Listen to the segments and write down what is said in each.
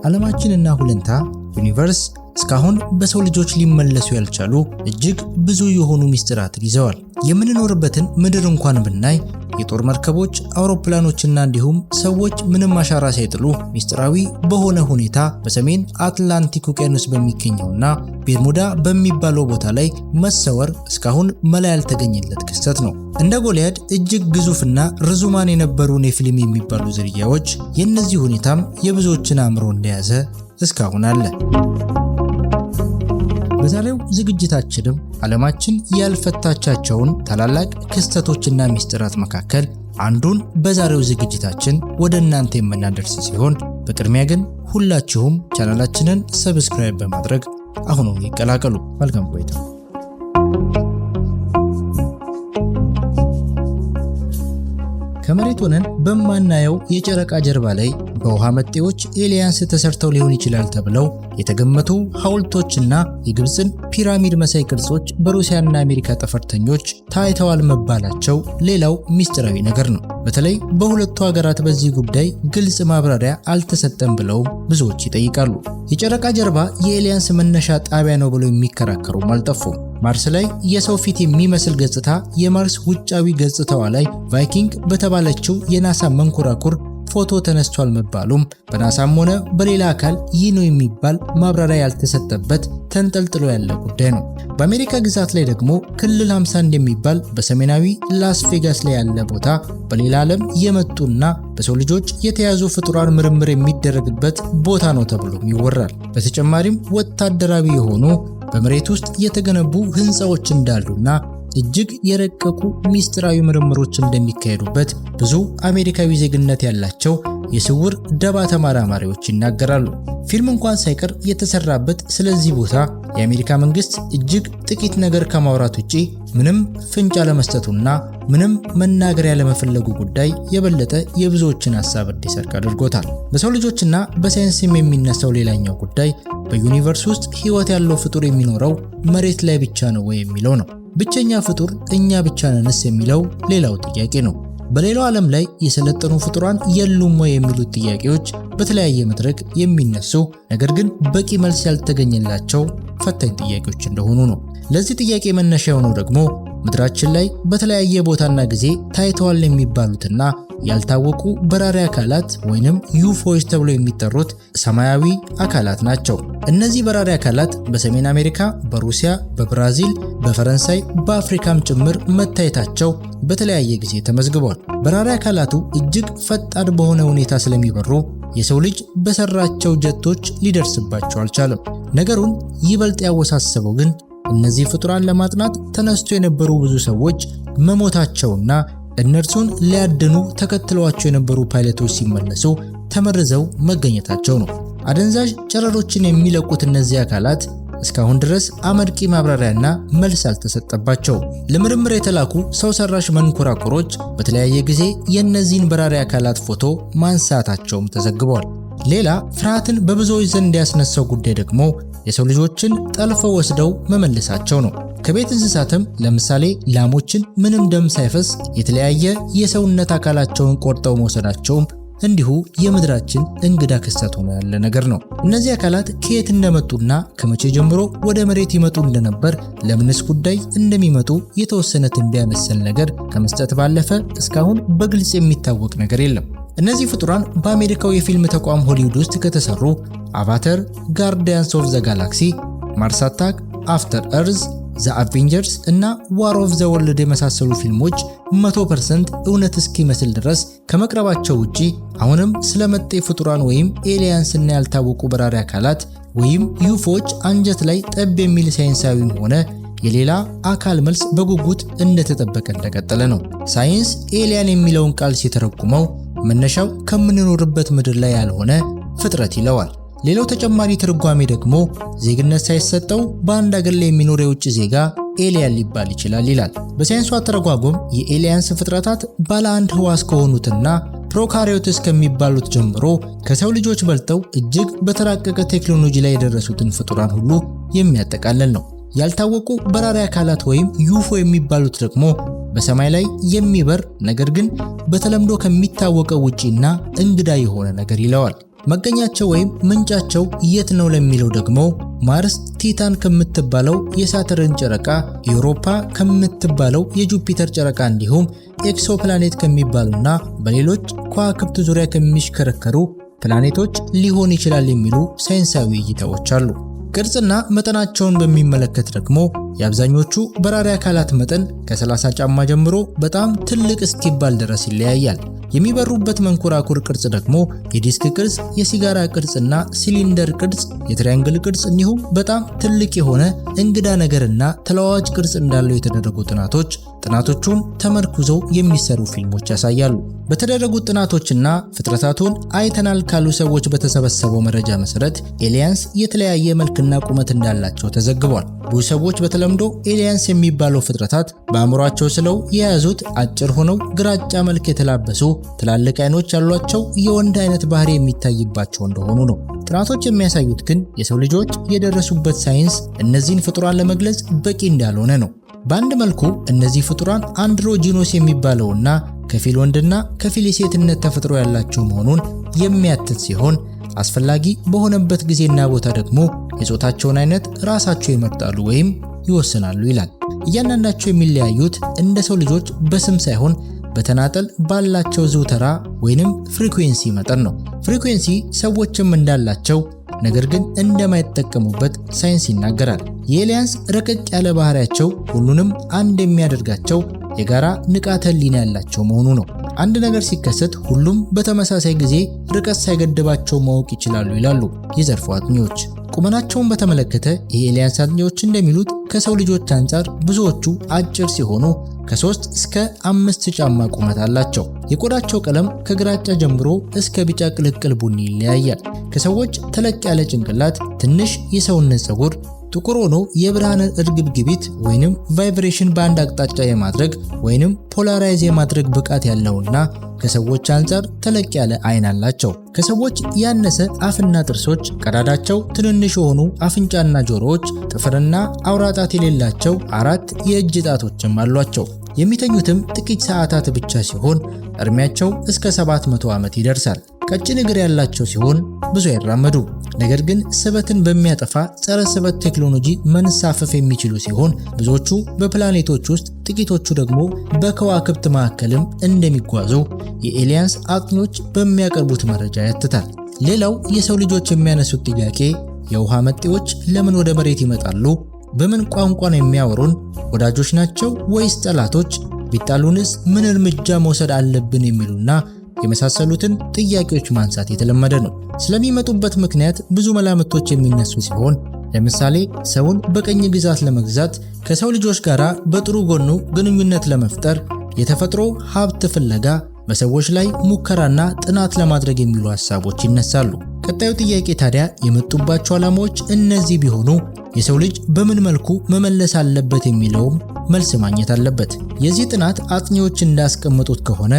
ዓለማችንና ሁለንታ ዩኒቨርስ እስካሁን በሰው ልጆች ሊመለሱ ያልቻሉ እጅግ ብዙ የሆኑ ሚስጥራትን ይዘዋል። የምንኖርበትን ምድር እንኳን ብናይ የጦር መርከቦች፣ አውሮፕላኖችና እንዲሁም ሰዎች ምንም አሻራ ሳይጥሉ ሚስጥራዊ በሆነ ሁኔታ በሰሜን አትላንቲክ ውቅያኖስ በሚገኘውና ቤርሙዳ በሚባለው ቦታ ላይ መሰወር እስካሁን መላ ያልተገኘለት ክስተት ነው። እንደ ጎልያድ እጅግ ግዙፍና ርዙማን የነበሩ ኔፊሊም የሚባሉ ዝርያዎች የእነዚህ ሁኔታም የብዙዎችን አእምሮ እንደያዘ እስካሁን አለ። በዛሬው ዝግጅታችንም ዓለማችን ያልፈታቻቸውን ታላላቅ ክስተቶችና ሚስጥራት መካከል አንዱን በዛሬው ዝግጅታችን ወደ እናንተ የምናደርስ ሲሆን በቅድሚያ ግን ሁላችሁም ቻናላችንን ሰብስክራይብ በማድረግ አሁኑን ይቀላቀሉ። መልካም ቆይታ። ከመሬት ሆነን በማናየው የጨረቃ ጀርባ ላይ በውሃ መጤዎች ኤሊያንስ ተሰርተው ሊሆን ይችላል ተብለው የተገመቱ ሐውልቶችና የግብፅን ፒራሚድ መሳይ ቅርጾች በሩሲያና አሜሪካ ጠፈርተኞች ታይተዋል መባላቸው ሌላው ሚስጥራዊ ነገር ነው። በተለይ በሁለቱ ሀገራት በዚህ ጉዳይ ግልጽ ማብራሪያ አልተሰጠም ብለው ብዙዎች ይጠይቃሉ። የጨረቃ ጀርባ የኤሊያንስ መነሻ ጣቢያ ነው ብለው የሚከራከሩም አልጠፉም። ማርስ ላይ የሰው ፊት የሚመስል ገጽታ የማርስ ውጫዊ ገጽታዋ ላይ ቫይኪንግ በተባለችው የናሳ መንኮራኩር ፎቶ ተነስቷል መባሉም በናሳም ሆነ በሌላ አካል ይህ ነው የሚባል ማብራሪያ ያልተሰጠበት ተንጠልጥሎ ያለ ጉዳይ ነው። በአሜሪካ ግዛት ላይ ደግሞ ክልል 51 የሚባል በሰሜናዊ ላስ ቬጋስ ላይ ያለ ቦታ በሌላ ዓለም የመጡና በሰው ልጆች የተያዙ ፍጡራን ምርምር የሚደረግበት ቦታ ነው ተብሎም ይወራል። በተጨማሪም ወታደራዊ የሆኑ በመሬት ውስጥ የተገነቡ ህንፃዎች እንዳሉና እጅግ የረቀቁ ሚስጥራዊ ምርምሮች እንደሚካሄዱበት ብዙ አሜሪካዊ ዜግነት ያላቸው የስውር ደባ ተመራማሪዎች ይናገራሉ። ፊልም እንኳን ሳይቀር የተሰራበት ስለዚህ ቦታ የአሜሪካ መንግስት እጅግ ጥቂት ነገር ከማውራት ውጪ ምንም ፍንጭ አለመስጠቱና ምንም መናገር ያለመፈለጉ ጉዳይ የበለጠ የብዙዎችን ሐሳብ እንዲሰርቅ አድርጎታል። በሰው ልጆችና በሳይንስም የሚነሳው ሌላኛው ጉዳይ በዩኒቨርስ ውስጥ ህይወት ያለው ፍጡር የሚኖረው መሬት ላይ ብቻ ነው ወይ የሚለው ነው። ብቸኛ ፍጡር እኛ ብቻ ነንስ የሚለው ሌላው ጥያቄ ነው። በሌላው ዓለም ላይ የሰለጠኑ ፍጡራን የሉም ወይ የሚሉት ጥያቄዎች በተለያየ መድረክ የሚነሱ ነገር ግን በቂ መልስ ያልተገኘላቸው ፈታኝ ጥያቄዎች እንደሆኑ ነው። ለዚህ ጥያቄ መነሻ የሆነው ደግሞ ምድራችን ላይ በተለያየ ቦታና ጊዜ ታይተዋል የሚባሉትና ያልታወቁ በራሪ አካላት ወይንም ዩፎዎች ተብለው የሚጠሩት ሰማያዊ አካላት ናቸው። እነዚህ በራሪ አካላት በሰሜን አሜሪካ፣ በሩሲያ፣ በብራዚል፣ በፈረንሳይ፣ በአፍሪካም ጭምር መታየታቸው በተለያየ ጊዜ ተመዝግቧል። በራሪ አካላቱ እጅግ ፈጣን በሆነ ሁኔታ ስለሚበሩ የሰው ልጅ በሰራቸው ጀቶች ሊደርስባቸው አልቻለም። ነገሩን ይበልጥ ያወሳሰበው ግን እነዚህ ፍጡራን ለማጥናት ተነስቶ የነበሩ ብዙ ሰዎች መሞታቸውና እነርሱን ሊያድኑ ተከትለዋቸው የነበሩ ፓይለቶች ሲመለሱ ተመርዘው መገኘታቸው ነው። አደንዛዥ ጨረሮችን የሚለቁት እነዚህ አካላት እስካሁን ድረስ አመርቂ ማብራሪያና መልስ አልተሰጠባቸው። ለምርምር የተላኩ ሰው ሰራሽ መንኮራኩሮች በተለያየ ጊዜ የእነዚህን በራሪ አካላት ፎቶ ማንሳታቸውም ተዘግቧል። ሌላ ፍርሃትን በብዙዎች ዘንድ ያስነሳው ጉዳይ ደግሞ የሰው ልጆችን ጠልፈው ወስደው መመለሳቸው ነው። ከቤት እንስሳትም ለምሳሌ ላሞችን ምንም ደም ሳይፈስ የተለያየ የሰውነት አካላቸውን ቆርጠው መውሰዳቸውም እንዲሁ የምድራችን እንግዳ ክስተት ሆኖ ያለ ነገር ነው። እነዚህ አካላት ከየት እንደመጡና ከመቼ ጀምሮ ወደ መሬት ይመጡ እንደነበር ለምንስ ጉዳይ እንደሚመጡ የተወሰነ ትንበያ መሰል ነገር ከመስጠት ባለፈ እስካሁን በግልጽ የሚታወቅ ነገር የለም። እነዚህ ፍጡራን በአሜሪካው የፊልም ተቋም ሆሊውድ ውስጥ ከተሰሩ አቫተር፣ ጋርዲያንስ ኦፍ ዘ ጋላክሲ፣ ማርስ አታክ፣ አፍተር እርዝ፣ ዘ አቬንጀርስ እና ዋር ኦፍ ዘ ወርልድ የመሳሰሉ ፊልሞች 100% እውነት እስኪመስል ድረስ ከመቅረባቸው ውጪ አሁንም ስለመጤ ፍጡራን ወይም ኤሊያንስ እና ያልታወቁ በራሪ አካላት ወይም ዩፎዎች አንጀት ላይ ጠብ የሚል ሳይንሳዊም ሆነ የሌላ አካል መልስ በጉጉት እንደተጠበቀ እንደቀጠለ ነው። ሳይንስ ኤሊያን የሚለውን ቃል ሲተረጉመው መነሻው ከምንኖርበት ምድር ላይ ያልሆነ ፍጥረት ይለዋል። ሌላው ተጨማሪ ትርጓሜ ደግሞ ዜግነት ሳይሰጠው በአንድ ሀገር ላይ የሚኖር የውጭ ዜጋ ኤሊያን ሊባል ይችላል ይላል። በሳይንሱ አተረጓጎም የኤሊያንስ ፍጥረታት ባለ አንድ ህዋስ ከሆኑትና ፕሮካሪዮትስ ከሚባሉት ጀምሮ ከሰው ልጆች በልጠው እጅግ በተራቀቀ ቴክኖሎጂ ላይ የደረሱትን ፍጡራን ሁሉ የሚያጠቃልል ነው። ያልታወቁ በራሪ አካላት ወይም ዩፎ የሚባሉት ደግሞ በሰማይ ላይ የሚበር ነገር ግን በተለምዶ ከሚታወቀው ውጪና እንግዳ የሆነ ነገር ይለዋል። መገኛቸው ወይም ምንጫቸው የት ነው ለሚለው ደግሞ ማርስ ቲታን ከምትባለው የሳተርን ጨረቃ፣ ዩሮፓ ከምትባለው የጁፒተር ጨረቃ እንዲሁም ኤክሶፕላኔት ከሚባሉና በሌሎች ከዋክብት ዙሪያ ከሚሽከረከሩ ፕላኔቶች ሊሆን ይችላል የሚሉ ሳይንሳዊ እይታዎች አሉ። ቅርጽና መጠናቸውን በሚመለከት ደግሞ የአብዛኞቹ በራሪ አካላት መጠን ከ30 ጫማ ጀምሮ በጣም ትልቅ እስኪባል ድረስ ይለያያል። የሚበሩበት መንኮራኩር ቅርጽ ደግሞ የዲስክ ቅርጽ፣ የሲጋራ ቅርጽና ሲሊንደር ቅርጽ፣ የትሪያንግል ቅርጽ እንዲሁም በጣም ትልቅ የሆነ እንግዳ ነገርና ተለዋዋጭ ቅርጽ እንዳለው የተደረጉ ጥናቶቹን ተመርኩዘው የሚሰሩ ፊልሞች ያሳያሉ። በተደረጉት ጥናቶችና ፍጥረታቱን አይተናል ካሉ ሰዎች በተሰበሰበው መረጃ መሰረት ኤሊያንስ የተለያየ መልክና ቁመት እንዳላቸው ተዘግቧል። ብዙ ሰዎች በተለምዶ ኤሊያንስ የሚባለው ፍጥረታት በአእምሯቸው ስለው የያዙት አጭር ሆነው ግራጫ መልክ የተላበሱ ትላልቅ አይኖች ያሏቸው የወንድ አይነት ባህሪ የሚታይባቸው እንደሆኑ ነው። ጥናቶች የሚያሳዩት ግን የሰው ልጆች የደረሱበት ሳይንስ እነዚህን ፍጡራን ለመግለጽ በቂ እንዳልሆነ ነው። በአንድ መልኩ እነዚህ ፍጡራን አንድሮጂኖስ የሚባለውና ከፊል ወንድና ከፊል የሴትነት ተፈጥሮ ያላቸው መሆኑን የሚያትት ሲሆን አስፈላጊ በሆነበት ጊዜና ቦታ ደግሞ የጾታቸውን አይነት ራሳቸው ይመርጣሉ ወይም ይወስናሉ ይላል። እያንዳንዳቸው የሚለያዩት እንደ ሰው ልጆች በስም ሳይሆን በተናጠል ባላቸው ዝውተራ ወይንም ፍሪኩዌንሲ መጠን ነው። ፍሪኩዌንሲ ሰዎችም እንዳላቸው ነገር ግን እንደማይጠቀሙበት ሳይንስ ይናገራል። የኤሊያንስ ረቀቅ ያለ ባህሪያቸው ሁሉንም አንድ የሚያደርጋቸው የጋራ ንቃተ ህሊና ያላቸው መሆኑ ነው። አንድ ነገር ሲከሰት ሁሉም በተመሳሳይ ጊዜ ርቀት ሳይገድባቸው ማወቅ ይችላሉ ይላሉ የዘርፉ አጥኚዎች። ቁመናቸውን በተመለከተ የኤሊያንስ አጥኚዎች እንደሚሉት ከሰው ልጆች አንጻር ብዙዎቹ አጭር ሲሆኑ ከ3 እስከ 5 ጫማ ቁመት አላቸው። የቆዳቸው ቀለም ከግራጫ ጀምሮ እስከ ቢጫ ቅልቅል ቡኒ ይለያያል። ከሰዎች ተለቅ ያለ ጭንቅላት፣ ትንሽ የሰውነት ፀጉር፣ ጥቁር ሆኖ የብርሃን እርግብግቢት ወይንም ቫይብሬሽን በአንድ አቅጣጫ የማድረግ ወይንም ፖላራይዝ የማድረግ ብቃት ያለውና ከሰዎች አንጻር ተለቅ ያለ አይን አላቸው። ከሰዎች ያነሰ አፍና ጥርሶች፣ ቀዳዳቸው ትንንሽ የሆኑ አፍንጫና ጆሮዎች፣ ጥፍርና አውራጣት የሌላቸው 4 የእጅ ጣቶችም አሏቸው። የሚተኙትም ጥቂት ሰዓታት ብቻ ሲሆን እድሜያቸው እስከ 700 ዓመት ይደርሳል። ቀጭን እግር ያላቸው ሲሆን ብዙ አይራመዱ። ነገር ግን ስበትን በሚያጠፋ ጸረ ስበት ቴክኖሎጂ መንሳፈፍ የሚችሉ ሲሆን ብዙዎቹ በፕላኔቶች ውስጥ ጥቂቶቹ ደግሞ በከዋክብት መካከልም እንደሚጓዙ የኤሊያንስ አጥኚዎች በሚያቀርቡት መረጃ ያትታል። ሌላው የሰው ልጆች የሚያነሱት ጥያቄ የውሃ መጤዎች ለምን ወደ መሬት ይመጣሉ? በምን ቋንቋ ነው የሚያወሩን? ወዳጆች ናቸው ወይስ ጠላቶች? ቢጣሉንስ ምን እርምጃ መውሰድ አለብን? የሚሉና የመሳሰሉትን ጥያቄዎች ማንሳት የተለመደ ነው። ስለሚመጡበት ምክንያት ብዙ መላምቶች የሚነሱ ሲሆን ለምሳሌ ሰውን በቀኝ ግዛት ለመግዛት፣ ከሰው ልጆች ጋር በጥሩ ጎኑ ግንኙነት ለመፍጠር፣ የተፈጥሮ ሀብት ፍለጋ፣ በሰዎች ላይ ሙከራና ጥናት ለማድረግ የሚሉ ሐሳቦች ይነሳሉ። ቀጣዩ ጥያቄ ታዲያ የመጡባቸው ዓላማዎች እነዚህ ቢሆኑ የሰው ልጅ በምን መልኩ መመለስ አለበት የሚለውም መልስ ማግኘት አለበት። የዚህ ጥናት አጥኚዎች እንዳስቀመጡት ከሆነ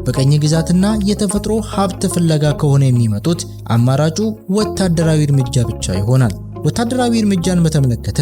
በቀኝ ግዛትና የተፈጥሮ ሀብት ፍለጋ ከሆነ የሚመጡት አማራጩ ወታደራዊ እርምጃ ብቻ ይሆናል። ወታደራዊ እርምጃን በተመለከተ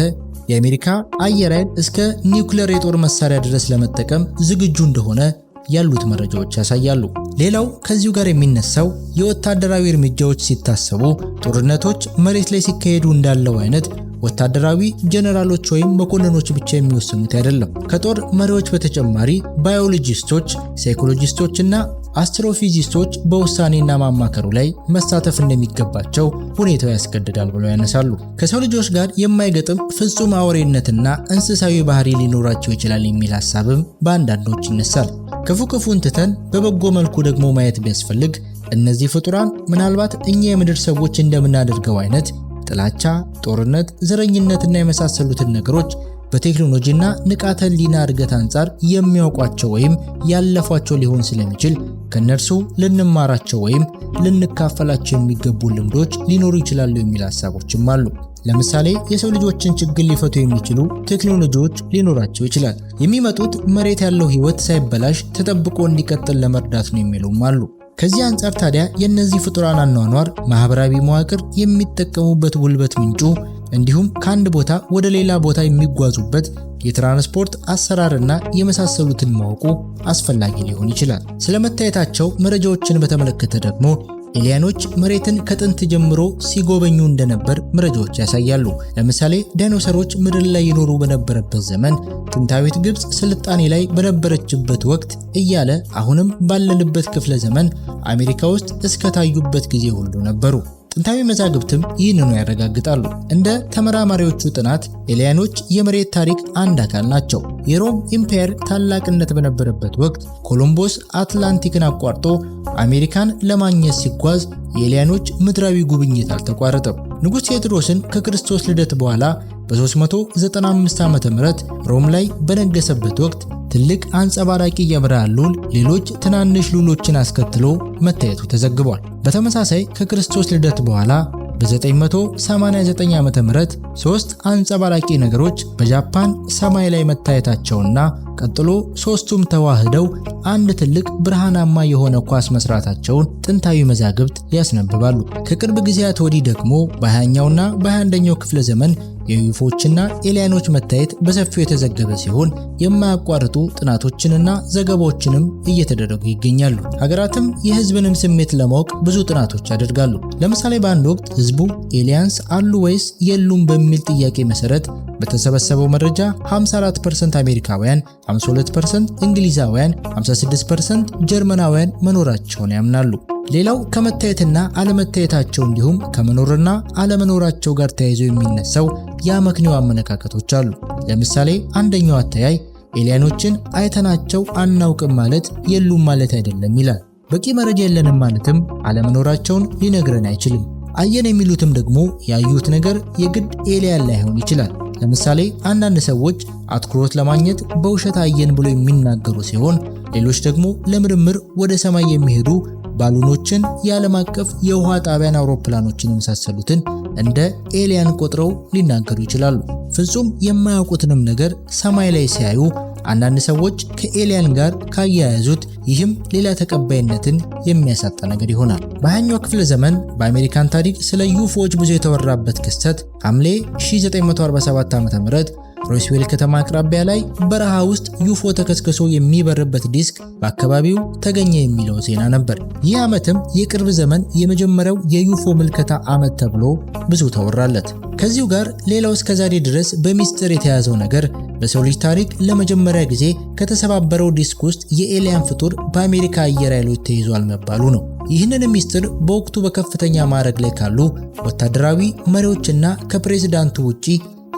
የአሜሪካ አየር ኃይል እስከ ኒውክሌር የጦር መሳሪያ ድረስ ለመጠቀም ዝግጁ እንደሆነ ያሉት መረጃዎች ያሳያሉ። ሌላው ከዚሁ ጋር የሚነሳው የወታደራዊ እርምጃዎች ሲታሰቡ ጦርነቶች መሬት ላይ ሲካሄዱ እንዳለው አይነት ወታደራዊ ጀነራሎች ወይም መኮንኖች ብቻ የሚወስኑት አይደለም። ከጦር መሪዎች በተጨማሪ ባዮሎጂስቶች፣ ሳይኮሎጂስቶችና አስትሮፊዚስቶች በውሳኔና ማማከሩ ላይ መሳተፍ እንደሚገባቸው ሁኔታው ያስገድዳል ብለው ያነሳሉ። ከሰው ልጆች ጋር የማይገጥም ፍጹም አውሬነትና እንስሳዊ ባህሪ ሊኖራቸው ይችላል የሚል ሐሳብም በአንዳንዶች ይነሳል። ክፉን ትተን በበጎ መልኩ ደግሞ ማየት ቢያስፈልግ እነዚህ ፍጡራን ምናልባት እኛ የምድር ሰዎች እንደምናደርገው አይነት ጥላቻ፣ ጦርነት፣ ዘረኝነትና የመሳሰሉትን ነገሮች በቴክኖሎጂና ንቃተ ህሊና እድገት አንጻር የሚያውቋቸው ወይም ያለፏቸው ሊሆን ስለሚችል ከነርሱ ልንማራቸው ወይም ልንካፈላቸው የሚገቡ ልምዶች ሊኖሩ ይችላሉ የሚል ሐሳቦችም አሉ። ለምሳሌ የሰው ልጆችን ችግር ሊፈቱ የሚችሉ ቴክኖሎጂዎች ሊኖራቸው ይችላል። የሚመጡት መሬት ያለው ህይወት ሳይበላሽ ተጠብቆ እንዲቀጥል ለመርዳት ነው የሚሉም አሉ። ከዚህ አንጻር ታዲያ የእነዚህ ፍጡራን አኗኗር፣ ማህበራዊ መዋቅር፣ የሚጠቀሙበት ጉልበት ምንጩ እንዲሁም ከአንድ ቦታ ወደ ሌላ ቦታ የሚጓዙበት የትራንስፖርት አሰራርና የመሳሰሉትን ማወቁ አስፈላጊ ሊሆን ይችላል። ስለመታየታቸው መረጃዎችን በተመለከተ ደግሞ ኤሊያኖች መሬትን ከጥንት ጀምሮ ሲጎበኙ እንደነበር መረጃዎች ያሳያሉ። ለምሳሌ ዳይኖሰሮች ምድር ላይ ይኖሩ በነበረበት ዘመን፣ ጥንታዊት ግብጽ ስልጣኔ ላይ በነበረችበት ወቅት እያለ አሁንም ባለንበት ክፍለ ዘመን አሜሪካ ውስጥ እስከታዩበት ጊዜ ሁሉ ነበሩ። ጥንታዊ መዛግብትም ይህንኑ ያረጋግጣሉ። እንደ ተመራማሪዎቹ ጥናት ኤሊያኖች የመሬት ታሪክ አንድ አካል ናቸው። የሮም ኢምፓየር ታላቅነት በነበረበት ወቅት ኮሎምቦስ አትላንቲክን አቋርጦ አሜሪካን ለማግኘት ሲጓዝ የኤሊያኖች ምድራዊ ጉብኝት አልተቋረጠም። ንጉሥ ቴዎድሮስን ከክርስቶስ ልደት በኋላ በ395 ዓ.ም ሮም ላይ በነገሰበት ወቅት ትልቅ አንጸባራቂ የብርሃን ሉል ሌሎች ትናንሽ ሉሎችን አስከትሎ መታየቱ ተዘግቧል። በተመሳሳይ ከክርስቶስ ልደት በኋላ በ989 ዓ.ም ሶስት አንጸባራቂ ነገሮች በጃፓን ሰማይ ላይ መታየታቸውና ቀጥሎ ሶስቱም ተዋህደው አንድ ትልቅ ብርሃናማ የሆነ ኳስ መስራታቸውን ጥንታዊ መዛግብት ያስነብባሉ። ከቅርብ ጊዜያት ወዲህ ደግሞ በ20ኛውና በ21ኛው ክፍለ ዘመን የዩፎችና ኤሊያኖች መታየት በሰፊው የተዘገበ ሲሆን የማያቋርጡ ጥናቶችንና ዘገባዎችንም እየተደረጉ ይገኛሉ። ሀገራትም የህዝብንም ስሜት ለማወቅ ብዙ ጥናቶች ያደርጋሉ። ለምሳሌ በአንድ ወቅት ህዝቡ ኤሊያንስ አሉ ወይስ የሉም በሚል ጥያቄ መሰረት በተሰበሰበው መረጃ 54% አሜሪካውያን፣ 52% እንግሊዛውያን፣ 56% ጀርመናውያን መኖራቸውን ያምናሉ። ሌላው ከመታየትና አለመታየታቸው እንዲሁም ከመኖርና አለመኖራቸው ጋር ተያይዞ የሚነሳው የአመክንዮ አመለካከቶች አሉ። ለምሳሌ አንደኛው አተያይ ኤሊያኖችን አይተናቸው አናውቅም ማለት የሉም ማለት አይደለም ይላል። በቂ መረጃ የለንም ማለትም አለመኖራቸውን ሊነግረን አይችልም። አየን የሚሉትም ደግሞ ያዩት ነገር የግድ ኤሊያን ላይሆን ይችላል። ለምሳሌ አንዳንድ ሰዎች አትኩሮት ለማግኘት በውሸት አየን ብሎ የሚናገሩ ሲሆን፣ ሌሎች ደግሞ ለምርምር ወደ ሰማይ የሚሄዱ ባሉኖችን፣ የዓለም አቀፍ የውሃ ጣቢያን አውሮፕላኖችን የመሳሰሉትን እንደ ኤሊያን ቆጥረው ሊናገሩ ይችላሉ። ፍጹም የማያውቁትንም ነገር ሰማይ ላይ ሲያዩ አንዳንድ ሰዎች ከኤሊያን ጋር ካያያዙት ይህም ሌላ ተቀባይነትን የሚያሳጣ ነገር ይሆናል። በ20ኛው ክፍለ ዘመን በአሜሪካን ታሪክ ስለ ዩፎዎች ብዙ የተወራበት ክስተት ሐምሌ 1947 ዓ.ም ሮስዌል ከተማ አቅራቢያ ላይ በረሃ ውስጥ ዩፎ ተከስክሶ የሚበርበት ዲስክ በአካባቢው ተገኘ የሚለው ዜና ነበር። ይህ ዓመትም የቅርብ ዘመን የመጀመሪያው የዩፎ ምልከታ ዓመት ተብሎ ብዙ ተወራለት። ከዚሁ ጋር ሌላው እስከዛሬ ድረስ በሚስጥር የተያዘው ነገር በሰው ልጅ ታሪክ ለመጀመሪያ ጊዜ ከተሰባበረው ዲስክ ውስጥ የኤሊያን ፍጡር በአሜሪካ አየር ኃይሎች ተይዟል መባሉ ነው። ይህንን ሚስጥር በወቅቱ በከፍተኛ ማዕረግ ላይ ካሉ ወታደራዊ መሪዎችና ከፕሬዝዳንቱ ውጪ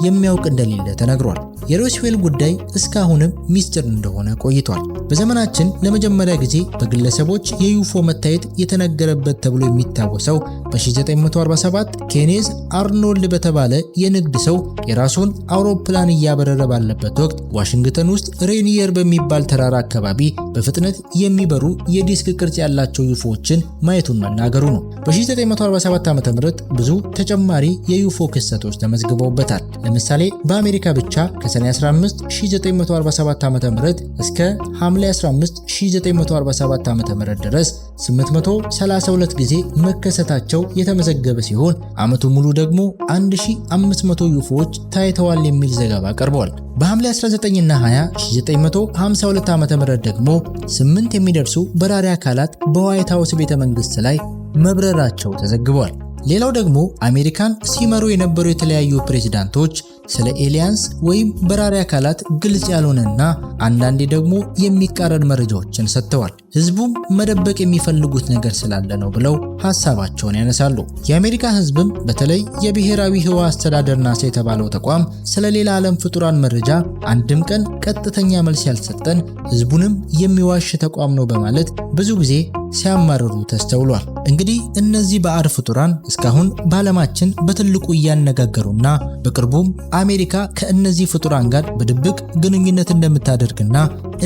የሚያውቅ እንደሌለ ተነግሯል። የሮስዌል ጉዳይ እስካሁንም ሚስጥር እንደሆነ ቆይቷል። በዘመናችን ለመጀመሪያ ጊዜ በግለሰቦች የዩፎ መታየት የተነገረበት ተብሎ የሚታወሰው በ1947 ኬኔዝ አርኖልድ በተባለ የንግድ ሰው የራሱን አውሮፕላን እያበረረ ባለበት ወቅት ዋሽንግተን ውስጥ ሬኒየር በሚባል ተራራ አካባቢ በፍጥነት የሚበሩ የዲስክ ቅርጽ ያላቸው ዩፎዎችን ማየቱን መናገሩ ነው። በ1947 ዓ.ም ብዙ ተጨማሪ የዩፎ ክስተቶች ተመዝግበውበታል። ለምሳሌ በአሜሪካ ብቻ ከሰኔ 15 1947 ዓ.ም እስከ ሐምሌ 15 1947 ዓ.ም ድረስ 832 ጊዜ መከሰታቸው የተመዘገበ ሲሆን ዓመቱ ሙሉ ደግሞ 1500 ዩፎዎች ታይተዋል የሚል ዘገባ ቀርቧል። በሐምሌ 19 እና 20 1952 ዓ.ም ደግሞ 8 የሚደርሱ በራሪ አካላት በዋይት ሃውስ ቤተ መንግስት ላይ መብረራቸው ተዘግቧል። ሌላው ደግሞ አሜሪካን ሲመሩ የነበሩ የተለያዩ ፕሬዝዳንቶች ስለ ኤሊያንስ ወይም በራሪ አካላት ግልጽ ያልሆነና አንዳንዴ ደግሞ የሚቃረን መረጃዎችን ሰጥተዋል። ህዝቡም መደበቅ የሚፈልጉት ነገር ስላለ ነው ብለው ሐሳባቸውን ያነሳሉ። የአሜሪካ ህዝብም በተለይ የብሔራዊ ህዋ አስተዳደር ናሳ የተባለው ተቋም ስለ ሌላ ዓለም ፍጡራን መረጃ አንድም ቀን ቀጥተኛ መልስ ያልሰጠን ህዝቡንም የሚዋሽ ተቋም ነው በማለት ብዙ ጊዜ ሲያማርሩ ተስተውሏል። እንግዲህ እነዚህ ባዕድ ፍጡራን እስካሁን በዓለማችን በትልቁ እያነጋገሩና በቅርቡም አሜሪካ ከእነዚህ ፍጡራን ጋር በድብቅ ግንኙነት እንደምታደርግና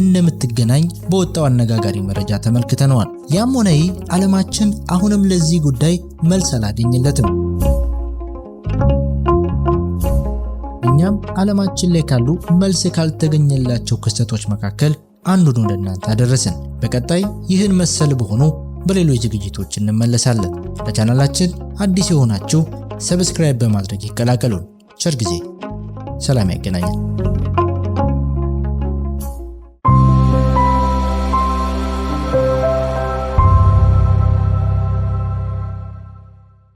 እንደምትገናኝ በወጣው አነጋጋሪ መረጃ ተመልክተነዋል። ያም ሆነ ይህ ዓለማችን አሁንም ለዚህ ጉዳይ መልስ አላገኘለትም። እኛም ዓለማችን ላይ ካሉ መልስ ካልተገኘላቸው ክስተቶች መካከል አንዱን ወደ እናንተ አደረስን። በቀጣይ ይህን መሰል በሆኑ በሌሎች ዝግጅቶች እንመለሳለን። ለቻናላችን አዲስ የሆናችሁ ሰብስክራይብ በማድረግ ይቀላቀሉን። ቸር ጊዜ፣ ሰላም ያገናኘን።